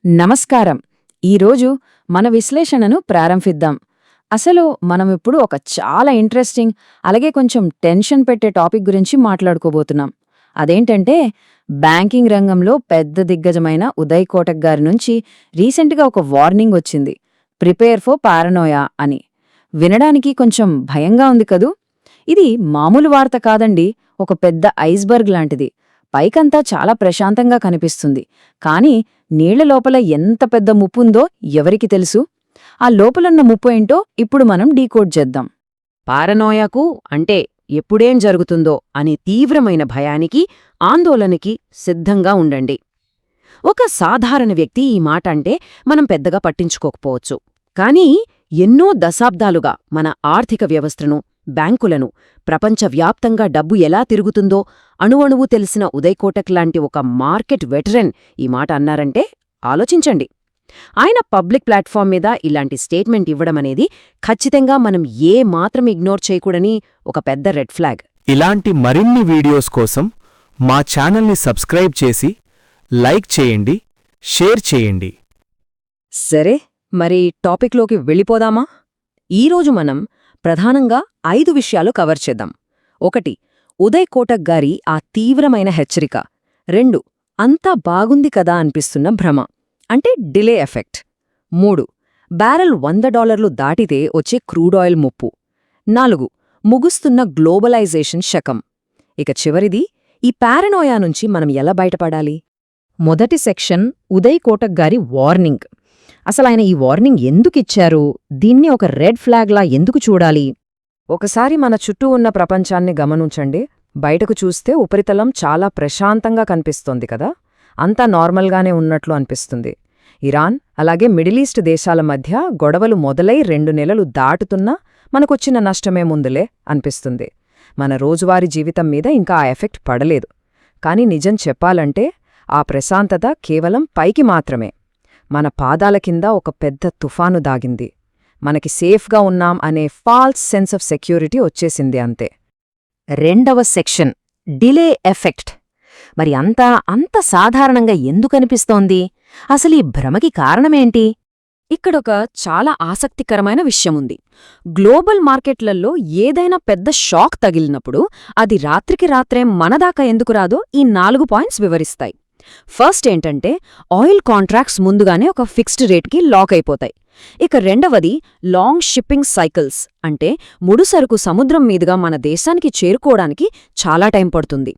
నమస్కారం. ఈరోజు మన విశ్లేషణను ప్రారంభిద్దాం. అసలు మనమిప్పుడు ఒక చాలా ఇంట్రెస్టింగ్, అలాగే కొంచెం టెన్షన్ పెట్టే టాపిక్ గురించి మాట్లాడుకోబోతున్నాం. అదేంటంటే, బ్యాంకింగ్ రంగంలో పెద్ద దిగ్గజమైన ఉదయ్ కోటక్ గారి నుంచి రీసెంట్గా ఒక వార్నింగ్ వచ్చింది. ప్రిపేర్ ఫర్ పారనోయా అని. వినడానికి కొంచెం భయంగా ఉంది కదూ? ఇది మామూలు వార్త కాదండి, ఒక పెద్ద ఐస్బర్గ్ లాంటిది. పైకంతా చాలా ప్రశాంతంగా కనిపిస్తుంది, కానీ నీళ్ల లోపల ఎంత పెద్ద ముప్పుందో ఎవరికి తెలుసు? ఆ లోపలున్న ముప్పు ఏంటో ఇప్పుడు మనం డీకోడ్ చేద్దాం. పారనోయాకు అంటే ఎప్పుడేం జరుగుతుందో అనే తీవ్రమైన భయానికి, ఆందోళనకి సిద్ధంగా ఉండండి. ఒక సాధారణ వ్యక్తి ఈ మాట అంటే మనం పెద్దగా పట్టించుకోకపోవచ్చు. కానీ ఎన్నో దశాబ్దాలుగా మన ఆర్థిక వ్యవస్థను, బ్యాంకులను, ప్రపంచవ్యాప్తంగా డబ్బు ఎలా తిరుగుతుందో అణువణువు తెలిసిన ఉదయ్ కోటక్ లాంటి ఒక మార్కెట్ వెటరన్ ఈ మాట అన్నారంటే ఆలోచించండి. ఆయన పబ్లిక్ ప్లాట్ఫామ్ మీద ఇలాంటి స్టేట్మెంట్ ఇవ్వడమనేది ఖచ్చితంగా మనం ఏ మాత్రం ఇగ్నోర్ చేయకూడని ఒక పెద్ద రెడ్ ఫ్లాగ్. ఇలాంటి మరిన్ని వీడియోస్ కోసం మా ఛానల్ని సబ్స్క్రైబ్ చేసి లైక్ చేయండి, షేర్ చేయండి. సరే, మరి టాపిక్లోకి వెళ్ళిపోదామా? ఈరోజు మనం ప్రధానంగా 5 విషయాలు కవర్ చేద్దాం. 1. ఉదయ్ కోటక్ గారి ఆ తీవ్రమైన హెచ్చరిక. 2. అంతా బాగుంది కదా అనిపిస్తున్న భ్రమ, అంటే డిలే ఎఫెక్ట్. 3. బ్యారెల్ $100 దాటితే వచ్చే క్రూడ్ ఆయిల్ ముప్పు. 4. ముగుస్తున్న గ్లోబలైజేషన్ శకం. ఇక చివరిది, ఈ పారనోయా నుంచి మనం ఎలా బయటపడాలి? మొదటి సెక్షన్ ఉదయ్ కోటక్ గారి వార్నింగ్. అసలాయన ఈ వార్నింగ్ ఎందుకిచ్చారు? దీన్ని ఒక రెడ్ ఫ్లాగ్లా ఎందుకు చూడాలి? ఒకసారి మన చుట్టూ ఉన్న ప్రపంచాన్ని గమనించండి. బయటకు చూస్తే ఉపరితలం చాలా ప్రశాంతంగా కనిపిస్తోంది కదా, అంతా నార్మల్గానే ఉన్నట్లు అనిపిస్తుంది. ఇరాన్, అలాగే మిడిలీస్ట్ దేశాల మధ్య గొడవలు మొదలై 2 నెలలు దాటుతున్నా మనకొచ్చిన నష్టమేముందులే అనిపిస్తుంది. మన రోజువారీ జీవితం మీద ఇంకా ఆ ఎఫెక్ట్ పడలేదు. కాని నిజం చెప్పాలంటే ఆ ప్రశాంతత కేవలం పైకి మాత్రమే. మన పాదాల కింద ఒక పెద్ద తుఫాను దాగింది. మనకి సేఫ్గా ఉన్నాం అనే ఫాల్స్ సెన్స్ ఆఫ్ సెక్యూరిటీ వచ్చేసింది అంతే. రెండవ సెక్షన్ డిలే ఎఫెక్ట్. మరి అంత సాధారణంగా ఎందుకనిపిస్తోంది? అసలీ భ్రమకి కారణమేంటి? ఇక్కడొక చాలా ఆసక్తికరమైన విషయముంది. గ్లోబల్ మార్కెట్లలో ఏదైనా పెద్ద షాక్ తగిలినప్పుడు అది రాత్రికి రాత్రే మనదాకా ఎందుకు రాదో ఈ 4 పాయింట్స్ వివరిస్తాయి. ఫస్ట్ ఏంటంటే, ఆయిల్ కాంట్రాక్ట్స్ ముందుగానే ఒక ఫిక్స్డ్ రేట్కి లాక్ అయిపోతాయి. ఇక రెండవది లాంగ్ షిప్పింగ్ సైకిల్స్, అంటే ముడుసరుకు సముద్రం మీదుగా మన దేశానికి చేరుకోవడానికి చాలా టైం పడుతుంది.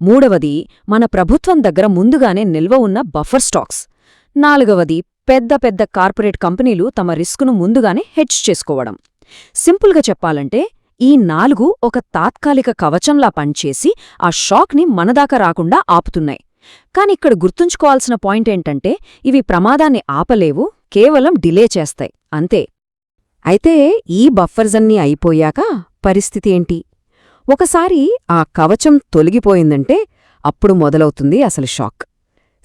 మూడవది మన ప్రభుత్వం దగ్గర ముందుగానే నిల్వ ఉన్న బఫర్ స్టాక్స్. నాలుగవది పెద్ద పెద్ద కార్పొరేట్ కంపెనీలు తమ రిస్కును ముందుగానే హెడ్జ్ చేసుకోవడం. సింపుల్గా చెప్పాలంటే ఈ 4 ఒక తాత్కాలిక కవచంలా పనిచేసి ఆ షాక్ని మనదాకా రాకుండా ఆపుతున్నాయి. కానిక్కడ గుర్తుంచుకోవాల్సిన పాయింట్ ఏంటంటే, ఇవి ప్రమాదాన్ని ఆపలేవు, కేవలం డిలే చేస్తాయి అంతే. అయితే ఈ బఫర్జన్నీ అయిపోయాక పరిస్థితి ఏంటి? ఒకసారి ఆ కవచం తొలగిపోయిందంటే అప్పుడు మొదలవుతుంది అసలు షాక్.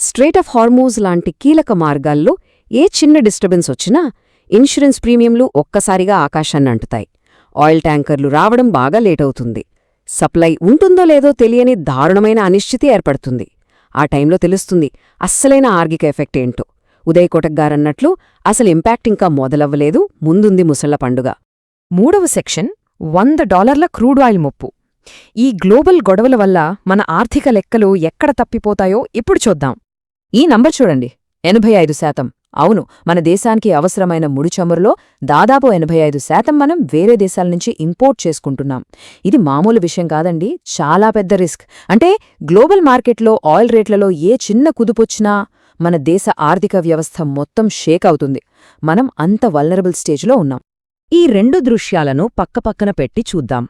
స్ట్రెయిట్ ఆఫ్ హార్మూజ్ లాంటి కీలక మార్గాల్లో ఏ చిన్న డిస్టర్బెన్స్ వచ్చినా ఇన్సూరెన్స్ ప్రీమియంలు ఒక్కసారిగా ఆకాశాన్ని అంటుతాయి. ఆయిల్ ట్యాంకర్లు రావడం బాగా లేటవుతుంది. సప్లై ఉంటుందో లేదో తెలియని దారుణమైన అనిశ్చితి ఏర్పడుతుంది. ఆ టైంలో తెలుస్తుంది అస్సలైన ఆర్థిక ఎఫెక్ట్ ఏంటో. ఉదయ్ కోటక్ గారన్నట్లు అసలు ఇంపాక్ట్ ఇంకా మొదలవ్వలేదు, ముందుంది ముసళ్ల పండుగ. మూడవ సెక్షన్ $100 క్రూడ్ ఆయిల్ ముప్పు. ఈ గ్లోబల్ గొడవల వల్ల మన ఆర్థిక లెక్కలు ఎక్కడ తప్పిపోతాయో ఇప్పుడు చూద్దాం. ఈ నంబర్ చూడండి, 85%. అవును, మన దేశానికి అవసరమైన ముడి చమురులో దాదాపు 85% మనం వేరే దేశాల నుంచి ఇంపోర్ట్ చేసుకుంటున్నాం. ఇది మామూలు విషయం కాదండి, చాలా పెద్ద రిస్క్. అంటే గ్లోబల్ మార్కెట్లో ఆయిల్ రేట్లలో ఏ చిన్న కుదుపొచ్చినా మన దేశ ఆర్థిక వ్యవస్థ మొత్తం షేక్ అవుతుంది. మనం అంత వల్నరబుల్ స్టేజ్లో ఉన్నాం. ఈ 2 దృశ్యాలను పక్కపక్కన పెట్టి చూద్దాం.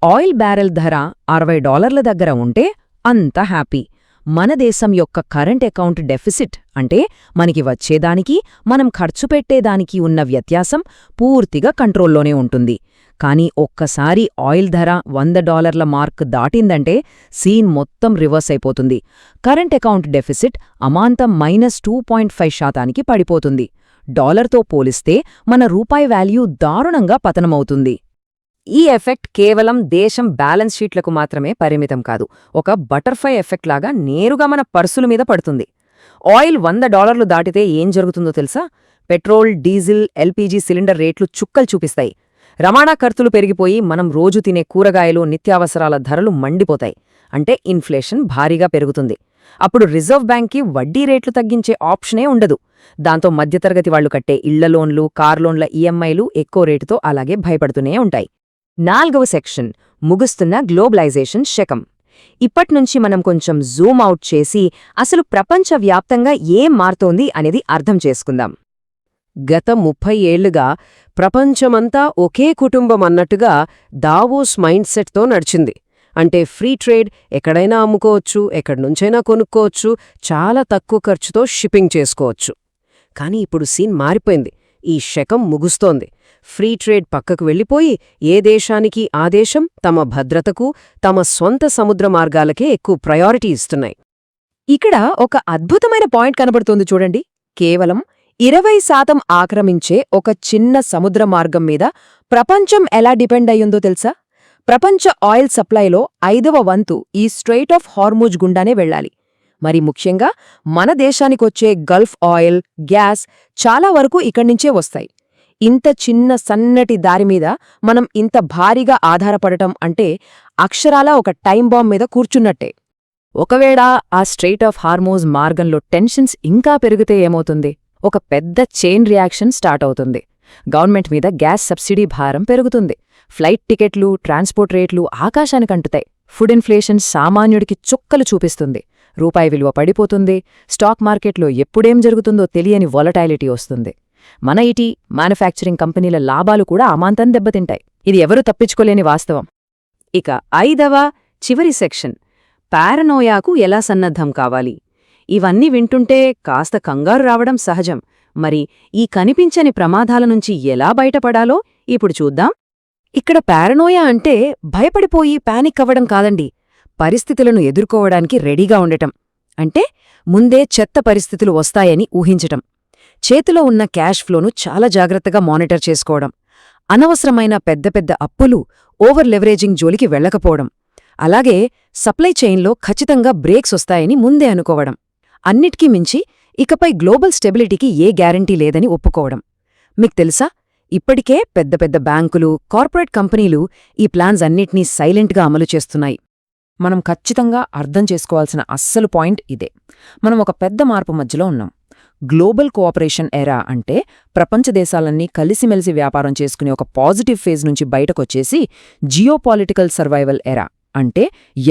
ఆయిల్ బ్యారెల్ ధర $60 దగ్గర ఉంటే అంత హ్యాపీ. మన దేశం యొక్క కరెంట్ అకౌంట్ డెఫిసిట్, అంటే మనకి వచ్చేదానికి మనం ఖర్చు పెట్టేదానికి ఉన్న వ్యత్యాసం పూర్తిగా కంట్రోల్లోనే ఉంటుంది. కానీ ఒక్కసారి ఆయిల్ ధర $100 మార్క్ దాటిందంటే సీన్ మొత్తం రివర్స్ అయిపోతుంది. కరెంట్ అకౌంట్ డెఫిసిట్ అమాంతం -2.5% పడిపోతుంది. డాలర్తో పోలిస్తే మన రూపాయి వాల్యూ దారుణంగా పతనమవుతుంది. ఈ ఎఫెక్ట్ కేవలం దేశం బ్యాలెన్స్ షీట్లకు మాత్రమే పరిమితం కాదు, ఒక బటర్ఫ్లై ఎఫెక్ట్ లాగా నేరుగా మన పర్సుల మీద పడుతుంది. ఆయిల్ $100 దాటితే ఏం జరుగుతుందో తెలుసా? పెట్రోల్, డీజిల్, ఎల్పీజీ సిలిండర్ రేట్లు చుక్కలు చూపిస్తాయి. రవాణా ఖర్చులు పెరిగిపోయి మనం రోజు తినే కూరగాయలు, నిత్యావసరాల ధరలు మండిపోతాయి. అంటే ఇన్ఫ్లేషన్ భారీగా పెరుగుతుంది. అప్పుడు రిజర్వ్ బ్యాంక్కి వడ్డీ రేట్లు తగ్గించే ఆప్షనే ఉండదు. దాంతో మధ్యతరగతి వాళ్లు కట్టే ఇళ్ల లోన్లు, కార్ లోన్ల ఈఎంఐలు ఎక్కువ రేటుతో అలాగే భయపడుతూనే ఉంటాయి. 4వ సెక్షన్, ముగుస్తున్న గ్లోబలైజేషన్ శకం. ఇప్పట్నుంచి మనం కొంచెం జూమ్ అవుట్ చేసి అసలు ప్రపంచవ్యాప్తంగా ఏం మారుతోంది అనేది అర్థం చేసుకుందాం. గత 30 ఏళ్లుగా ప్రపంచమంతా ఒకే కుటుంబం అన్నట్టుగా దావోస్ మైండ్ సెట్తో నడిచింది. అంటే ఫ్రీ ట్రేడ్, ఎక్కడైనా అమ్ముకోవచ్చు, ఎక్కడ్నుంచైనా కొనుక్కోవచ్చు, చాలా తక్కువ ఖర్చుతో షిప్పింగ్ చేసుకోవచ్చు. కానీ ఇప్పుడు సీన్ మారిపోయింది. ఈ శకం ముగుస్తోంది. ఫ్రీ ట్రేడ్ పక్కకు వెళ్ళిపోయి ఏ దేశానికి ఆ దేశం తమ భద్రతకు, తమ సొంత సముద్ర మార్గాలకే ఎక్కువ ప్రయారిటీ ఇస్తున్నాయి. ఇక్కడ ఒక అద్భుతమైన పాయింట్ కనబడుతోంది చూడండి. కేవలం 20% ఆక్రమించే ఒక చిన్న సముద్ర మార్గం మీద ప్రపంచం ఎలా డిపెండ్ అయ్యుందో తెలుసా? ప్రపంచ ఆయిల్ సప్లైలో 5వ వంతు ఈ స్ట్రెయిట్ ఆఫ్ హార్ముజ్ గుండానే వెళ్ళాలి. మరి ముఖ్యంగా మన దేశానికొచ్చే గల్ఫ్ ఆయిల్, గ్యాస్ చాలా వరకు ఇక్కడ్నించే వస్తాయి. ఇంత చిన్న సన్నటి దారిమీద మనం ఇంత భారీగా ఆధారపడటం అంటే అక్షరాలా ఒక టైం బాంబ్ మీద కూర్చున్నట్టే. ఒకవేళ ఆ స్ట్రెయిట్ ఆఫ్ హార్మోజ్ మార్గంలో టెన్షన్స్ ఇంకా పెరిగితే ఏమవుతుంది? ఒక పెద్ద చైన్ రియాక్షన్ స్టార్ట్ అవుతుంది. గవర్నమెంట్ మీద గ్యాస్ సబ్సిడీ భారం పెరుగుతుంది. ఫ్లైట్ టికెట్లు, ట్రాన్స్పోర్ట్ రేట్లు ఆకాశానికంటుతాయి. ఫుడ్ ఇన్ఫ్లేషన్ సామాన్యుడికి చుక్కలు చూపిస్తుంది. రూపాయి విలువ పడిపోతుంది. స్టాక్ మార్కెట్లో ఎప్పుడేం జరుగుతుందో తెలియని వాలటైలిటీ వస్తుంది. మన ఐటీ, మ్యానుఫ్యాక్చరింగ్ కంపెనీల లాభాలు కూడా అమాంతం దెబ్బతింటాయి. ఇది ఎవరూ తప్పించుకోలేని వాస్తవం. ఇక 5వ చివరి సెక్షన్, పారనోయాకు ఎలా సన్నద్ధం కావాలి. ఇవన్నీ వింటుంటే కాస్త కంగారు రావడం సహజం. మరి ఈ కనిపించని ప్రమాదాల నుంచి ఎలా బయటపడాలో ఇప్పుడు చూద్దాం. ఇక్కడ పారనోయా అంటే భయపడిపోయి పానిక్ అవ్వడం కాదండి, పరిస్థితులను ఎదుర్కోవడానికి రెడీగా ఉండటం. అంటే ముందే చెత్త పరిస్థితులు వస్తాయని ఊహించటం. చేతిలో ఉన్న క్యాష్ ఫ్లోను చాలా జాగ్రత్తగా మానిటర్ చేసుకోవడం. అనవసరమైన పెద్ద పెద్ద అప్పులు, ఓవర్ లెవరేజింగ్ జోలికి వెళ్లకపోవడం. అలాగే సప్లై చైన్లో ఖచ్చితంగా బ్రేక్స్ వస్తాయని ముందే అనుకోవడం. అన్నిటికీ మించి ఇకపై గ్లోబల్ స్టెబిలిటీకి ఏ గ్యారంటీ లేదని ఒప్పుకోవడం. మీకు తెలుసా, ఇప్పటికే పెద్ద పెద్ద బ్యాంకులు, కార్పొరేట్ కంపెనీలు ఈ ప్లాన్స్ అన్నిటినీ సైలెంట్గా అమలు చేస్తున్నాయి. మనం ఖచ్చితంగా అర్థం చేసుకోవాల్సిన అస్సలు పాయింట్ ఇదే. మనం ఒక పెద్ద మార్పు మధ్యలో ఉన్నాం. గ్లోబల్ కోఆపరేషన్ ఎరా అంటే ప్రపంచ దేశాలన్నీ కలిసిమెలిసి వ్యాపారం చేసుకునే ఒక పాజిటివ్ ఫేజ్ నుంచి బయటకొచ్చేసి జియోపాలిటికల్ సర్వైవల్ ఎరా అంటే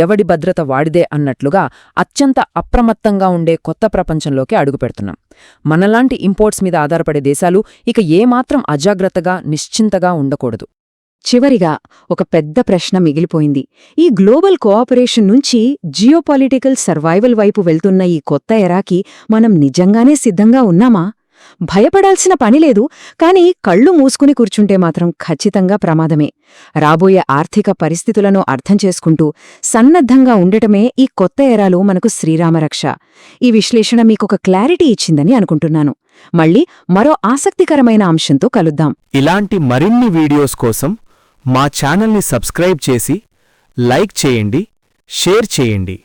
ఎవడి భద్రత వాడిదే అన్నట్లుగా అత్యంత అప్రమత్తంగా ఉండే కొత్త ప్రపంచంలోకి అడుగుపెడుతున్నాం. మనలాంటి ఇంపోర్ట్స్ మీద ఆధారపడే దేశాలు ఇక ఏమాత్రం అజాగ్రత్తగా, నిశ్చింతగా ఉండకూడదు. చివరిగా ఒక పెద్ద ప్రశ్న మిగిలిపోయింది. ఈ గ్లోబల్ కోఆపరేషన్ నుంచి జియోపాలిటికల్ సర్వైవల్ వైపు వెళ్తున్న ఈ కొత్త ఎరాకి మనం నిజంగానే సిద్ధంగా ఉన్నామా? భయపడాల్సిన పనిలేదు, కానీ కళ్ళు మూసుకుని కూర్చుంటే మాత్రం ఖచ్చితంగా ప్రమాదమే. రాబోయే ఆర్థిక పరిస్థితులను అర్థం చేసుకుంటూ సన్నద్ధంగా ఉండటమే ఈ కొత్త ఎరాలో మనకు శ్రీరామరక్ష. ఈ విశ్లేషణ మీకొక క్లారిటీ ఇచ్చిందని అనుకుంటున్నాను. మళ్ళీ మరో ఆసక్తికరమైన అంశంతో కలుద్దాం. ఇలాంటి మరిన్ని వీడియోస్ కోసం మా ఛానల్ని సబ్స్క్రైబ్ చేసి లైక్ చేయండి, షేర్ చేయండి.